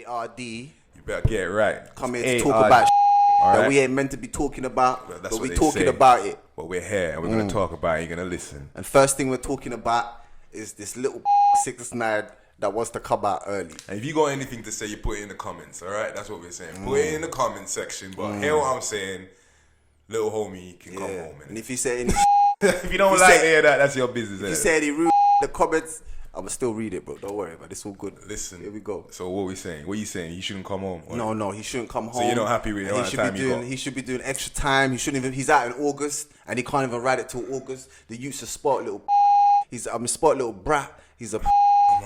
ARD. You better get it right. Come here to talk about that we ain't meant to be talking about, Well, but we talking about it. But we're here and we're going to talk about it. You're going to listen. And first thing we're talking about is this little 6ix9ine that wants to come out early. And if you got anything to say, you put it in the comments, all right? That's what we're saying. Put it in the comments section. But hear what I'm saying. Little homie can come home. And if you say any if you don't like to hear that, that's your business. If you say any rude in the comments, I will still read it, bro. Don't worry, but it's all good. Listen. Here we go. So what are we saying? What are you saying? He shouldn't come home? No, he shouldn't come home. So you're not happy with the amount of time he got? He should be doing extra time. He shouldn't even. He's out in August, and he can't even ride it till August. The youth's a sport little. He's a sport little brat. He's an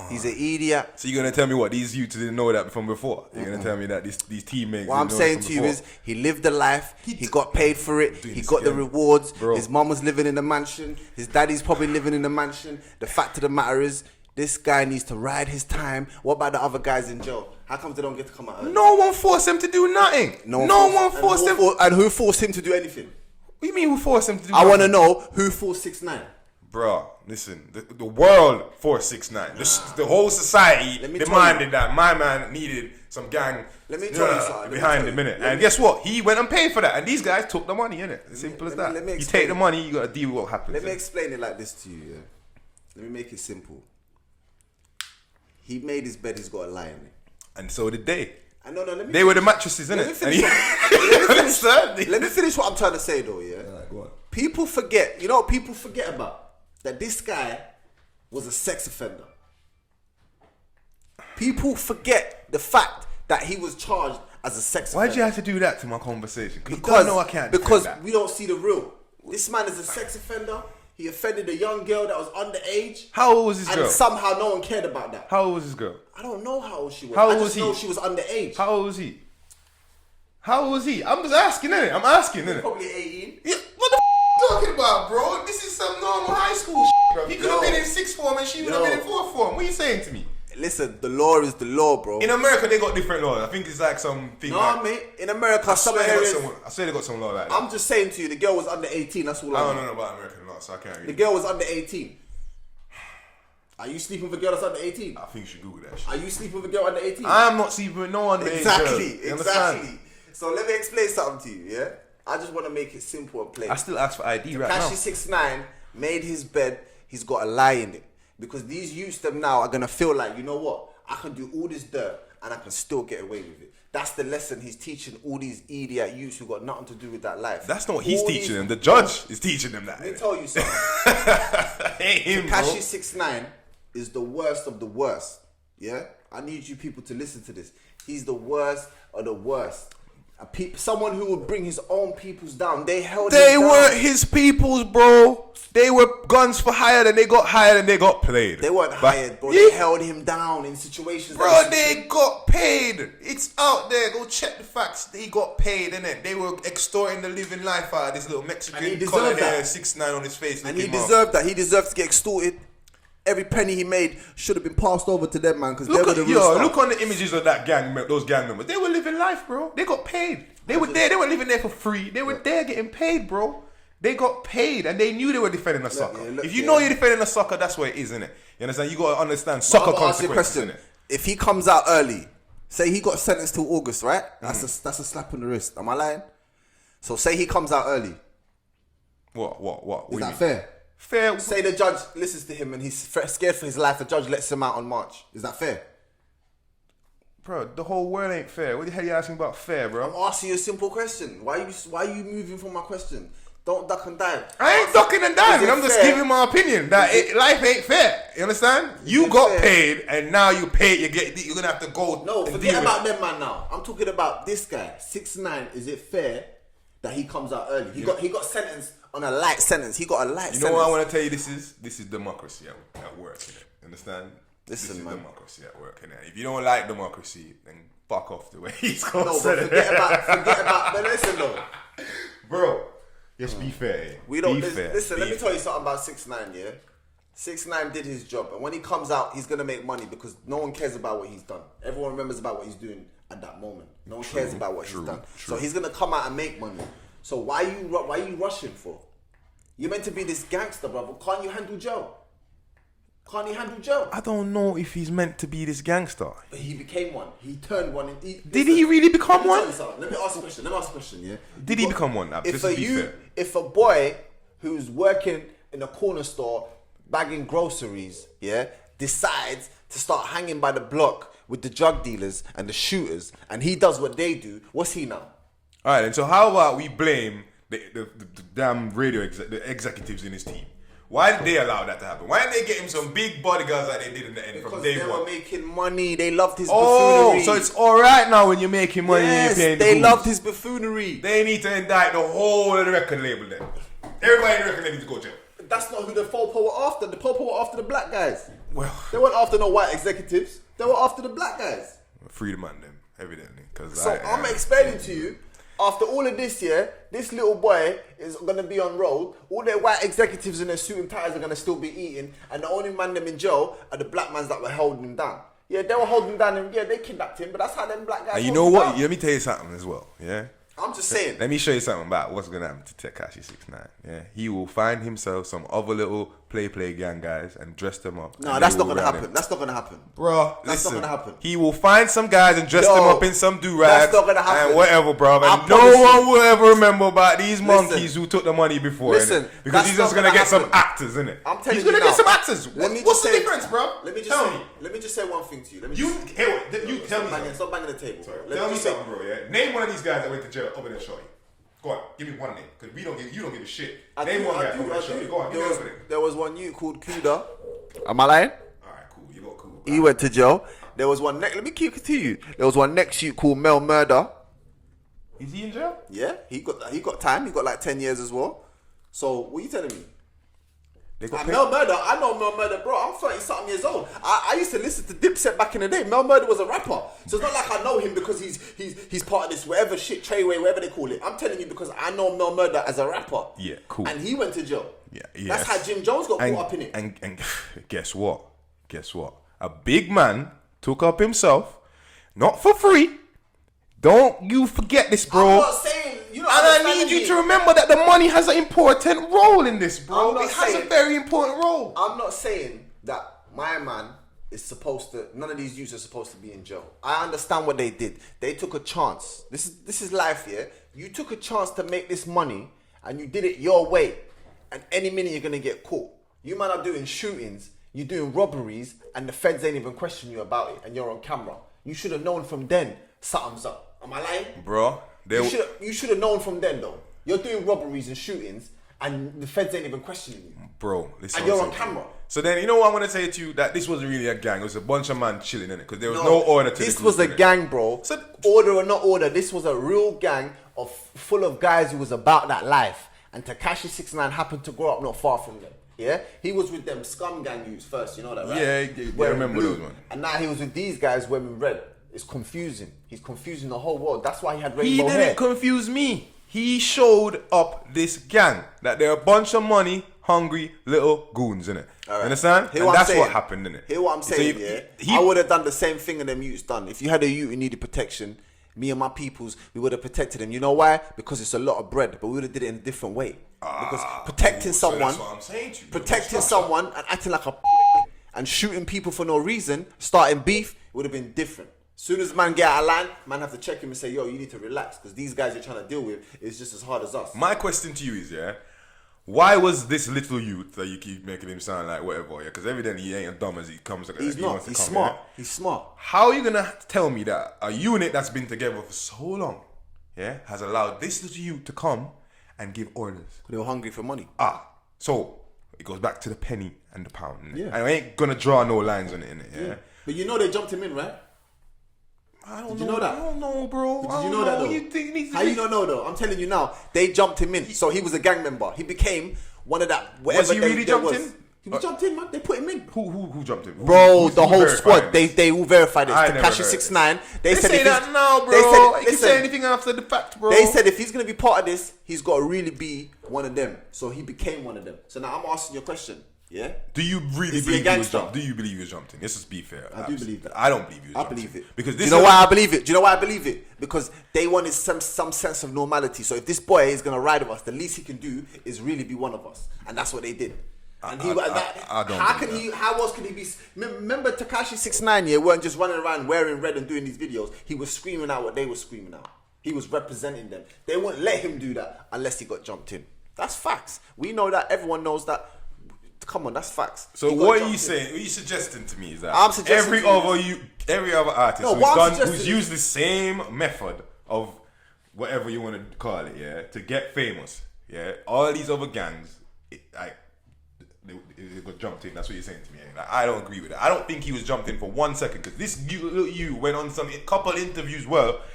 idiot. So you're gonna tell me what these youths didn't know that from before? You're gonna tell me that these teammates. What I'm saying to you is, he lived the life. He got paid for it. He got the rewards. Bro. His mum was living in the mansion. His daddy's probably living in the mansion. The fact of the matter is, this guy needs to ride his time. What about the other guys in jail? How come they don't get to come out early? No one forced him to do nothing. No one forced him. And who forced him to do anything? What do you mean who forced him to do I want to know who forced 6ix9ine. Bro, listen, the world forced 6ix9ine. The whole society demanded that my man needed some gang. Let me tell you something. Behind him, innit? And guess what? He went and paid for that. And these guys took the money, innit? As simple as that. You take the money, you got to deal with what happens. Let me explain it like this to you, yeah? Let me make it simple. He made his bed, he's got a lie in it. And so did they. They were the mattresses, innit? Let me finish what I'm trying to say, though, yeah? Go on. People forget, you know what people forget about? That this guy was a sex offender. People forget the fact that he was charged as a sex offender. Why'd you have to do that to my conversation? Because I can't. Because we don't see the real. This man is a sex offender. He offended a young girl that was underage. How old was this girl? And somehow no one cared about that. How old was this girl? I don't know how old she was. How old was he? I just know she was underage. How old was he? How old was he? I'm just asking, innit? I'm asking, innit? Probably 18. Yeah, what the f*** you talking about, bro? This is some normal high school shit, bro. He could have been in 6th form and she would have been in 4th form. What are you saying to me? Listen, the law is the law, bro. In America, they got different laws. I think it's like something. No, like, mate. In America, some areas. I swear they got some law like that. I'm just saying to you, the girl was under 18. That's all I know. I don't know about American law, so I can't read. The girl was under 18. Are you sleeping with a girl that's under 18? I think you should Google that shit. Are you sleeping with a girl under 18? I'm not sleeping with no underage Exactly. So let me explain something to you, yeah? I just want to make it simple and plain. I still ask for ID right now. Tekashi 6ix9ine made his bed, he's got a lie in it. Because these youths them now are going to feel like, you know what? I can do all this dirt and I can still get away with it. That's the lesson he's teaching all these idiot youths who got nothing to do with that life. That's not what he's teaching them. The judge is teaching them that. Let me tell you something. Tekashi 6ix9ine is the worst of the worst. Yeah? I need you people to listen to this. He's the worst of the worst. Someone who would bring his own peoples down. They held him down. They weren't his peoples, bro. They were guns for hire and they got hired and they got played. They weren't hired, bro. They held him down in situations. Bro, they got paid. It's out there. Go check the facts. They got paid, innit? They were extorting the living life out of this little Mexican color hair, 6ix9ine on his face. And he deserved that. He deserved to get extorted. Every penny he made should have been passed over to them, man, because they were the real stuff. Look on the images of that gang, those gang members. They were living life, bro. They got paid. They were there. They weren't living there for free. They were there getting paid, bro. They got paid, and they knew they were defending a sucker. If you know you're defending a sucker, that's what it is, innit? You understand? You got to understand sucker consequences, innit? If he comes out early, say he got sentenced till August, right? That's a slap on the wrist. Am I lying? So say he comes out early. What? Is that fair? Fair. Say the judge listens to him and he's scared for his life. The judge lets him out on March. Is that fair? Bro, the whole world ain't fair. What the hell are you asking about fair, bro? I'm asking you a simple question. Why are you moving from my question? Don't duck and dive. I ain't ducking and diving. I'm just giving my opinion that life ain't fair. You understand? You got paid and now you pay. You're gonna have to go. No, forget about them, man. Now I'm talking about this guy. 6ix9ine. Is it fair that he comes out early? He got sentenced on a light sentence. He got a light sentence. You know what I want to tell you? This is democracy at work. Innit? Understand? This is democracy at work. Innit? If you don't like democracy, then fuck off the way he's going. No, but forget about. But listen, though, bro. Just be fair. We don't listen. Let me tell you something about 6ix9ine. Yeah, 6ix9ine did his job, and when he comes out, he's gonna make money because no one cares about what he's done. Everyone remembers about what he's doing at that moment. No one cares about what he's done. So he's gonna come out and make money. So why you rushing for? You're meant to be this gangster, brother. Can't you handle jail? Can't he handle jail? I don't know if he's meant to be this gangster. But he became one. He turned one. Did he really become one? Let me ask a question. Yeah. Did he become one? If a boy who's working in a corner store bagging groceries, yeah, decides to start hanging by the block with the drug dealers and the shooters, and he does what they do, what's he now? All right, and so how about we blame the damn the executives in his team? Why did they allow that to happen? Why didn't they get him some big bodyguards like they did in the end from day one? Because they were making money. They loved his buffoonery. So it's all right now when you're making money and you're paying the they loved his buffoonery. They need to indict the whole of the record label then. Everybody in the record label needs to go to jail. That's not who the Popo were after. The Popo were after the black guys. Well, they weren't after no white executives. They were after the black guys. Free the man them, evidently. I'm explaining to you, after all of this year, this little boy is going to be on road. All their white executives in their suit and ties are going to still be eating. And the only man them in jail are the black mans that were holding him down. Yeah, they were holding him down and yeah, they kidnapped him. But that's how them black guys and you know what? Let me tell you something as well, yeah? I'm just saying. Let me show you something about what's going to happen to Tekashi 6ix9ine. Yeah, he will find himself some other little play gang guys and dress them up. No, that's not going to happen. That's not going to happen. Bro, that's not going to happen. He will find some guys and dress them up in some do-rags. That's not going to happen. And whatever, bro. And no one will ever remember about these monkeys who took the money before. Listen, because he's just going to get some actors, innit? I'm telling you, he's going to get some actors. What's the difference, bro? Let me just say one thing to you. You tell me. Stop banging the table. Tell me something, bro. Yeah, name one of these guys that went to jail other than Shorty. Go on, give me one name, because you don't give a shit. Name one guy over that show. Go on, give me one name. There was one you called Kuda. Am I lying? Alright, cool. You got cool. He went to jail. There was one let me keep it to you. There was one next you called Mel Murder. Is he in jail? Yeah, he got time. He got like 10 years as well. So what are you telling me? Mel Murder, I know Mel Murder, bro. I'm 30-something years old. I used to listen to Dipset back in the day. Mel Murder was a rapper. So it's not like I know him because he's part of this whatever shit, Treyway, whatever they call it. I'm telling you because I know Mel Murder as a rapper. Yeah, cool. And he went to jail. Yeah. That's how Jim Jones got caught up in it. And guess what? A big man took up himself, not for free. Don't you forget this, bro. I'm not saying, and I need you to remember that the money has an important role in this, bro. It has a very important role. I'm not saying that my man is supposed to, none of these youths are supposed to be in jail. I understand what they did. They took a chance. This is life, yeah? You took a chance to make this money and you did it your way. And any minute you're going to get caught. You man are doing shootings, you're doing robberies, and the feds ain't even questioning you about it, and you're on camera. You should have known from then something's up. Am I lying? Bro, you should have known from then though. You're doing robberies and shootings and the feds ain't even questioning you. Bro, listen. And you're on camera. So then, you know what I'm going to say to you? That this wasn't really a gang. It was a bunch of man chilling in it because there was no order to this. This was a gang, bro. So, order or not order, this was a real gang full of guys who was about that life. And Tekashi 6ix9ine happened to grow up not far from them. Yeah? He was with them scum gang youths first, you know that, right? Yeah, I remember those ones. And now he was with these guys wearing red. It's confusing. He's confusing the whole world. That's why he had rainbow hair. He didn't confuse me. He showed up this gang that they're a bunch of money, hungry little goons, innit? Right. You understand? And that's what happened, innit? Hear what I'm saying, I would have done the same thing and them youths done. If you had a youth who needed protection, me and my peoples, we would have protected him. You know why? Because it's a lot of bread, but we would have did it in a different way. Because protecting someone, protecting someone and acting like a and shooting people for no reason, starting beef, would have been different. Soon as man get out of line, man have to check him and say, yo, you need to relax because these guys you're trying to deal with is just as hard as us. My question to you is, why was this little youth that you keep making him sound like whatever, because evidently he ain't as dumb as he comes. He's not. He's smart. He's smart. How are you going to tell me that a unit that's been together for so long, has allowed this little youth to come and give orders? They were hungry for money. So it goes back to the penny and the pound. Yeah. And I ain't going to draw no lines on it, innit? But you know they jumped him in, right? I don't know that. I don't know, bro. Did you know that though? How you don't know though? I'm telling you now. They jumped him in, so he was a gang member. He became one of that. Was he really jumped in? He jumped in, man. They put him in. Who jumped in? Bro, the whole squad. They all verified it. Tekashi 6ix9ine. They said say that now, bro. They said, he can say anything after the fact, bro. They said if he's gonna be part of this, he's got to really be one of them. So he became one of them. So now I'm asking you a question. Yeah. Do you really believe he was jumped? Do you believe he was jumped in? Let's just be fair. I do believe that. I don't believe he was jumped in. I believe it. Because do you know why I believe it? Do you know why I believe it? Because they wanted some sense of normality. So if this boy is gonna ride with us, the least he can do is really be one of us, and that's what they did. And how else can he be? Remember Tekashi 6ix9ine, yeah, weren't just running around wearing red and doing these videos. He was screaming out what they were screaming out. He was representing them. They wouldn't let him do that unless he got jumped in. That's facts. We know that. Everyone knows that. Come on, that's facts. So what are you saying? What are you suggesting to me is that I'm suggesting every other artist who's used the same method of whatever you want to call it, yeah, to get famous, yeah, all these other gangs, they got jumped in. That's what you're saying to me. Like, I don't agree with that. I don't think he was jumped in for 1 second because this you went on some couple interviews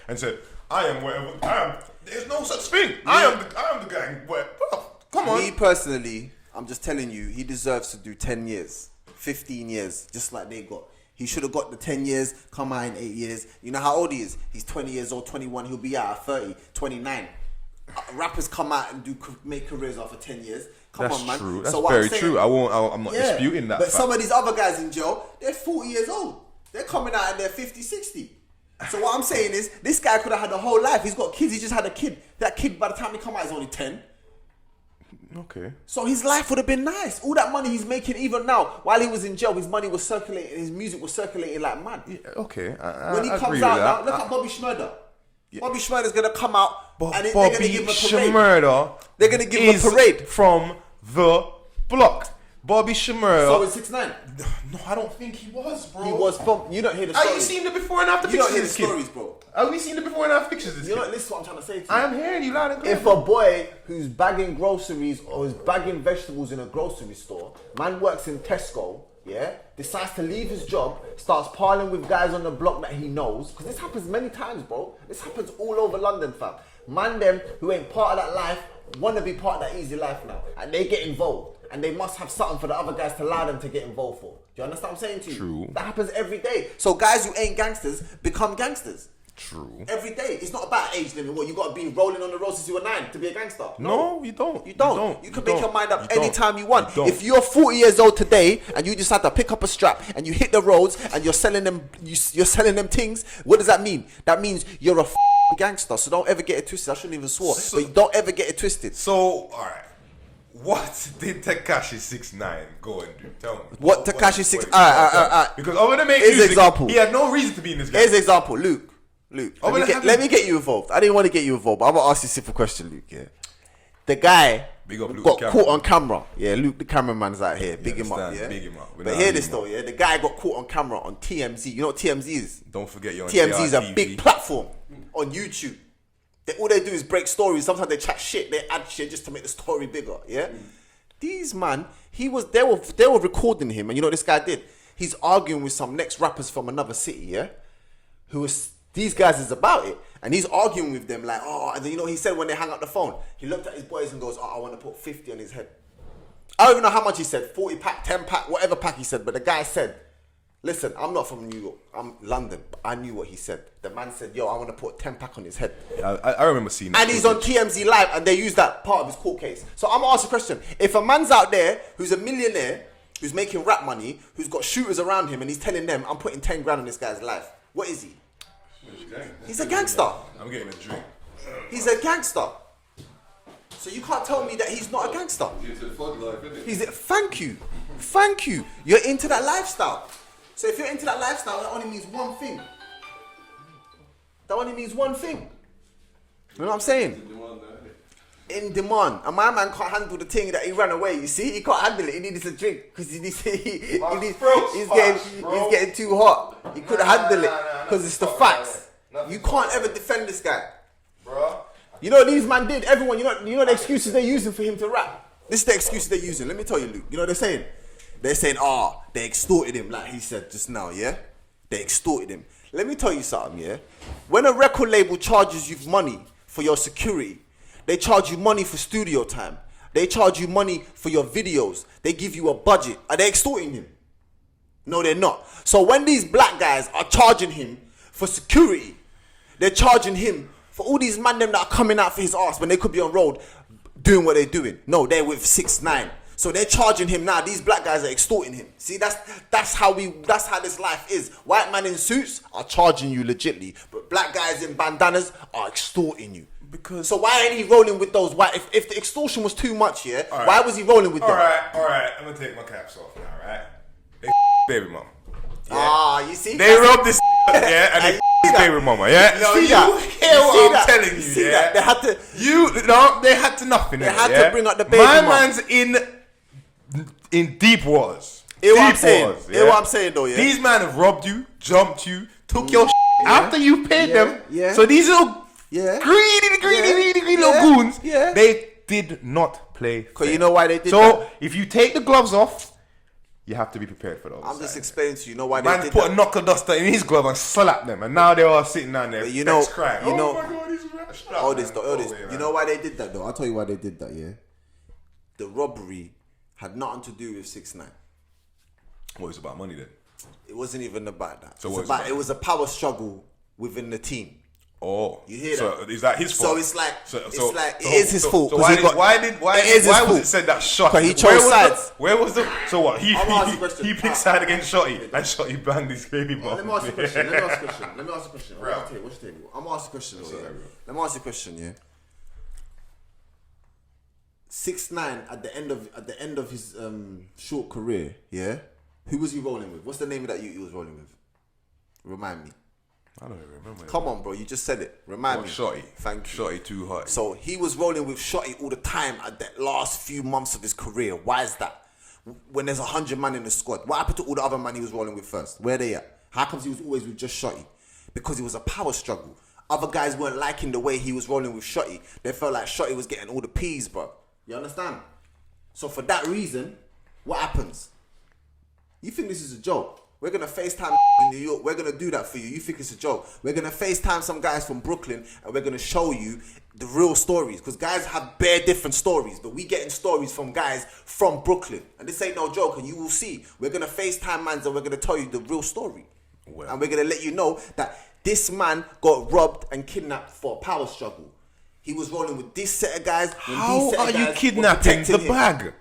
and said, "I am whatever I am." There's no such thing. I am the gang. Come on. Me personally, I'm just telling you, he deserves to do 10 years, 15 years, just like they got. He should have got the 10 years, come out in 8 years. You know how old he is? He's 20 years old, 21. He'll be out at 30, 29. Rappers come out and make careers after 10 years. Come on, man. True. That's very true. I'm not disputing that. But some of these other guys in jail, they're 40 years old. They're coming out and they're 50, 60. So what I'm saying is, this guy could have had a whole life. He's got kids. He just had a kid. That kid, by the time he come out, is only 10. Okay. So his life would have been nice. All that money he's making, even now, while he was in jail, his money was circulating. His music was circulating like mad. Yeah, okay. When he comes out now, look at Bobby Shmurda. Yeah. Bobby Shmurda's gonna come out, and they're gonna give him a parade. They're gonna give him a parade from the block. Bobby Shmurda. So was 6ix9ine. No, I don't think he was, bro. He was from. You don't hear the stories. Have you seen the before and after pictures? You don't hear the stories, bro. Have we seen the before and after pictures? You know, this is what I'm trying to say to you. I am hearing you loud and clear. If a boy who's bagging groceries or is bagging vegetables in a grocery store, man works in Tesco, yeah, decides to leave his job, starts parling with guys on the block that he knows, because this happens many times, bro. This happens all over London, fam. Man, them who ain't part of that life want to be part of that easy life now, and they get involved. And they must have something for the other guys to allow them to get involved for. Do you understand what I'm saying to you? True. That happens every day. So guys who ain't gangsters become gangsters. True. Every day. It's not about age limit. What, you got to be rolling on the road since you were 9 to be a gangster? No, you don't. You don't. You can make your mind up anytime you want. If you're 40 years old today and you decide to pick up a strap and you hit the roads and you're selling them, you're selling them things, what does that mean? That means you're a gangster. So don't ever get it twisted. I shouldn't even swear. But don't ever get it twisted. So, alright. What did Tekashi 6ix9ine go and do? Tell me. What Tekashi 6ix9ine? Alright. Because over the make music, example. He had no reason to be in this game. Here's an example. Luke. Let me get you involved. I didn't want to get you involved, but I'm gonna ask you a simple question, Luke. Yeah. The guy got caught on camera. Yeah, Luke, the cameraman's out here. Big him up. Yeah. Big him up. But hear this though. Yeah, the guy got caught on camera on TMZ. You know what TMZ is? Don't forget you're on TMZ is a big platform on YouTube. All they do is break stories. Sometimes they chat shit. They add shit just to make the story bigger. Yeah. These man, they were recording him, and you know what this guy did? He's arguing with some next rappers from another city, yeah? These guys is about it, and he's arguing with them like, oh, and then you know he said when they hang up the phone, he looked at his boys and goes, oh, I want to put 50 on his head. I don't even know how much he said, 40 pack, 10 pack, whatever pack he said, but the guy said, listen, I'm not from New York, I'm London, but I knew what he said. The man said, yo, I want to put 10 pack on his head. I remember seeing that. And he's on TMZ Live, and they use that part of his court case. So I'm going to ask a question. If a man's out there who's a millionaire, who's making rap money, who's got shooters around him, and he's telling them, I'm putting 10 grand on this guy's life, what is he? He's a gangster. I'm getting a drink. He's a gangster. So you can't tell me that he's not a gangster. It's a fun life, isn't it? Thank you. You're into that lifestyle. So if you're into that lifestyle, that only means one thing. You know what I'm saying? In demand. And my man can't handle the thing that he ran away. You see, he can't handle it. He needed a drink because he's getting too hot. He couldn't handle it because it's the facts. You can't ever defend this guy, Bro. You know what these man did? Everyone, you know the excuses they're using for him to rap. This is the excuses they're using. Let me tell you, Luke. You know what they're saying? They're saying, they extorted him, like he said just now, yeah? They extorted him. Let me tell you something, yeah? When a record label charges you money for your security, they charge you money for studio time. They charge you money for your videos. They give you a budget. Are they extorting him? No, they're not. So when these black guys are charging him for security, they're charging him for all these man them that are coming out for his ass when they could be on road doing what they're doing. No, they're with 6ix9ine. So they're charging him now. These black guys are extorting him. See, that's how this life is. White man in suits are charging you legitly, but black guys in bandanas are extorting you. Because so why ain't he rolling with those? Why if the extortion was too much, yeah? Right. Why was he rolling with them? All right. I'm gonna take my caps off now, right? They baby mama. Yeah. You see? They robbed this yeah, and they his baby mama, yeah. No, you hear what I'm telling you, see yeah? that? They had to. They had to nothing. They had to bring up the baby My mama. man's in deep waters. Hear what I'm saying? Waters, Hear what I'm saying though, yeah? These men have robbed you, jumped you, took your after you paid them. Yeah. So these little greedy little goons, they did not play fair. Cause you know why they did that? So if you take the gloves off, you have to be prepared for those. I'm just explaining to you know why they Man did put that. a knuckle duster in his glove and slap them, and now they're all sitting down there, you know, crying. You know, oh my God, he's all this. You know why they did that though? I'll tell you why they did that. Yeah, the robbery had nothing to do with 6ix9ine. Well, it's about money then. It wasn't even about that. So it was a power struggle within the team. Oh, you hear so that? Is that his fault? So it's like it is his fault. So why was it said that shot? Because he chose sides. Where was the? So what? He picked side against Shotty, and Shotty banged his baby mom. Let me ask you a question. Let me ask a question. I'm gonna ask you a question. Let me ask you a question. Yeah. 6ix9ine at the end of his short career, yeah. Who was he rolling with? What's the name of that he was rolling with? Remind me. I don't even remember. Come on, bro. You just said it. Remind me. Shotty. Thank you. Shotty too hot. So he was rolling with Shotty all the time at the last few months of his career. Why is that? When there's 100 man in the squad, what happened to all the other man he was rolling with first? Where they at? How comes he was always with just Shotty? Because it was a power struggle. Other guys weren't liking the way he was rolling with Shotty. They felt like Shotty was getting all the peas, bro. You understand? So for that reason, what happens? You think this is a joke? We're going to FaceTime in New York. We're going to do that for you. You think it's a joke. We're going to FaceTime some guys from Brooklyn and we're going to show you the real stories. Because guys have bare different stories. But we getting stories from guys from Brooklyn. And this ain't no joke. And you will see. We're going to FaceTime mans and we're going to tell you the real story. Well. And we're going to let you know that this man got robbed and kidnapped for a power struggle. He was rolling with this set of guys. How are you kidnapping the bag?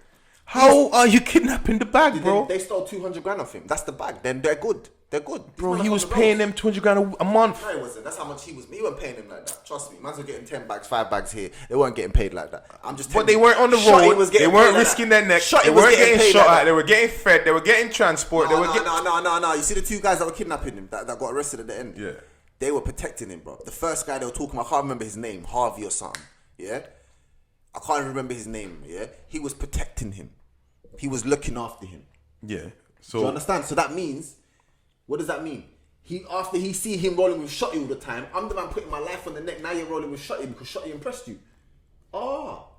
How are you kidnapping the bag, bro? They stole 200 grand off him. That's the bag. Then they're good. They're good. Bro, he was paying them 200 grand a month. No, he wasn't. That's how much he was. He wasn't paying them like that. Trust me. Mans were getting 10 bags, 5 bags here. They weren't getting paid like that. I'm just telling you. But they weren't on the road. They weren't risking their neck. They weren't getting shot at. They were getting fed. They were getting transport. No. You see the 2 guys that were kidnapping him that got arrested at the end? Yeah. They were protecting him, bro. The first guy they were talking about, I can't remember his name, Harvey or something. Yeah? I can't remember his name. Yeah? He was protecting him. He was looking after him. Yeah. So do you understand? So that means, what does that mean? After he see him rolling with Shotty all the time, I'm the man putting my life on the neck. Now you're rolling with Shotty because Shotty impressed you. Oh,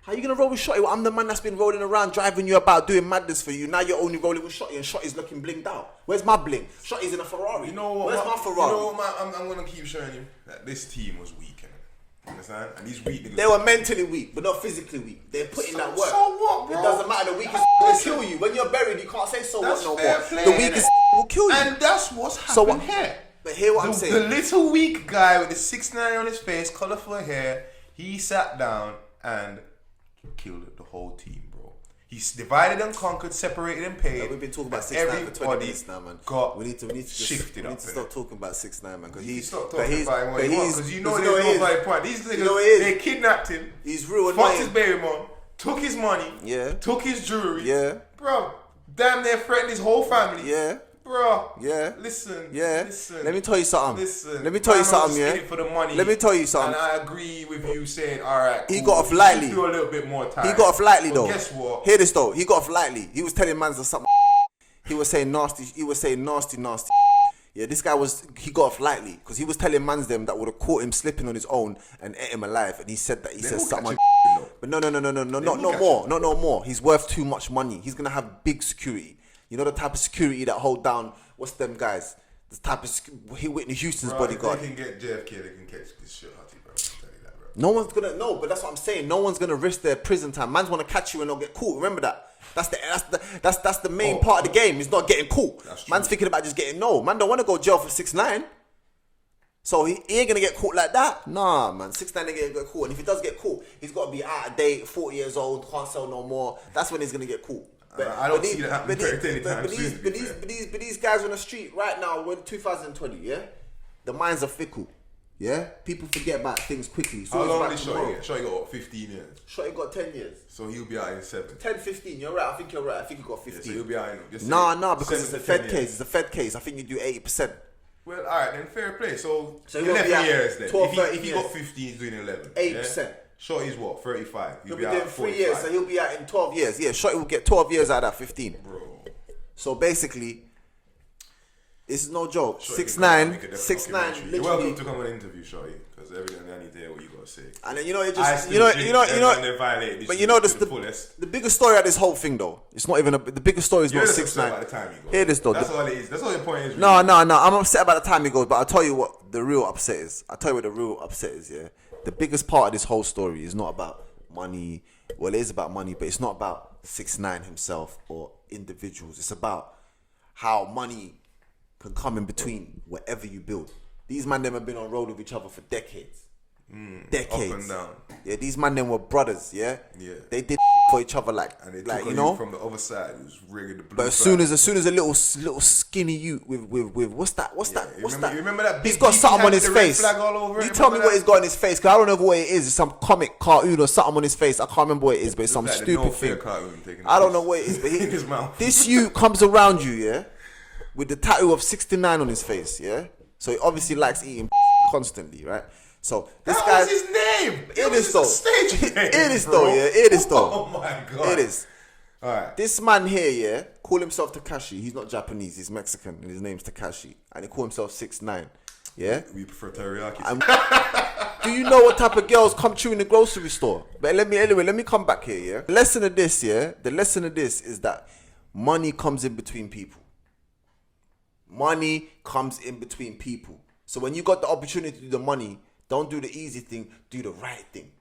how you gonna roll with Shotty? Well, I'm the man that's been rolling around, driving you about, doing madness for you. Now you're only rolling with Shotty, and Shotty's looking blinged out. Where's my bling? Shotty's in a Ferrari. You know what? Where's my Ferrari? You know what, I'm gonna keep showing you that this team was weak. You understand? And these weak. They were mentally weak, but not physically weak. They're putting that work. So what, bro? It doesn't matter. The weakest will kill you. When you're buried, you can't say so what no more. The weakest will kill you. And that's what's happened here. But hear what I'm saying. The little weak guy with the 6ix9ine on his face, colourful hair, he sat down and killed the whole team, bro. He's divided and conquered, separated and paid. We've been talking about 6ix9ine for 20 minutes now, man. We need to stop talking about 6ix9ine, man. Because he's stop talking about him what he wants, because you know there's no valid point. These niggas, they kidnapped him. He's ruined. Fucked his baby mom. Took his money. Yeah. Took his jewelry. Yeah. Bro, damn near threatened his whole family. Yeah. Bro. Yeah. Listen. Let me tell you something. Let me tell you something. Yeah. For the money. Let me tell you something. And I agree with you saying, all right. He got off lightly. Do a little bit more time. He got off lightly though. Guess what? Hear this though. He got off lightly. He was telling mans or something. He was saying nasty. Yeah, this guy he got off lightly because he was telling mans them that would have caught him slipping on his own and ate him alive. And he said that. He said something. But no, not no more. He's worth too much money. He's gonna have big security. You know the type of security that hold down, what's them guys? The type of, Whitney Houston's bodyguard. If they can get JFK, they can catch this shit, bro. I'm telling you that, bro. No one's gonna, no, but that's what I'm saying. No one's gonna risk their prison time. Mans wanna catch you and not get caught. Remember that. That's the main part of the game. Is not getting caught. Man's thinking about just getting, man don't wanna go jail for 6ix9ine. So he ain't gonna get caught like that. Nah, man. 6ix9ine ain't gonna get caught. And if he does get caught, he's gotta be out of date, 40 years old, can't sell no more. That's when he's gonna get caught. But I don't see that happening anytime soon. But these guys on the street right now, we're in 2020, yeah? The minds are fickle. Yeah, people forget about things quickly. So How long did did Shorty get? Shorty got what, 15 years? Shorty got 10 years. So he'll be out in 7. 10, 15. You're right. I think you're right. I think he got 15. Yeah, so he'll be out in... Nah, because it's a Fed case. It's a Fed case. I think you do 80%. Well, alright, then fair play. So he won't 11 be at years then. 12, If he got 15, he's doing 11. 8%. Yeah? Shorty's what, 35? He'll be doing 3 years, so he'll be out in 12 years. Yeah, Shorty will get 12 years out of that 15. Bro. So basically, this is no joke. Shorty 6'9", You're welcome to come on an interview, Shorty, because evidently I need to hear what you got to say. And then you know, the biggest story of this whole thing though, it's not even the biggest story is not 6'9". Hear this though. That's all it is. That's all the point is. No. I'm upset about the time he goes, but I'll tell you what the real upset is. Yeah, the biggest part of this whole story is not about money. Well, it is about money, but it's not about 6ix9ine himself or individuals. It's about how money can come in between whatever you build. These man them have been on road with each other for decades. Decades. Up and down. Yeah, these man them were brothers, yeah? Yeah. They did for each other like you know. From the other side, it was rigging the blue. But as soon as a little skinny youth with what's that? You remember that? He's got something on his face. You tell me what he's got on his face, because I don't know what it is. It's some comic cartoon or something on his face. I can't remember what it is, but it's some stupid thing. I don't know what it is, but his mouth. This youth comes around you, yeah, with the tattoo of 6ix9ine on his face, yeah. So he obviously likes eating constantly, right? So this guy. That was his name. It is though. Stage name, it is though. Yeah. It is though. Oh my god. It is. All right. This man here, yeah, call himself Tekashi. He's not Japanese. He's Mexican, and his name's Tekashi, and he call himself 6ix9ine. Yeah. We prefer teriyaki. Do you know what type of girls come to in the grocery store? But let me come back here. Yeah. The lesson of this is that money comes in between people. Money comes in between people. So when you got the opportunity to do the money, don't do the easy thing, do the right thing.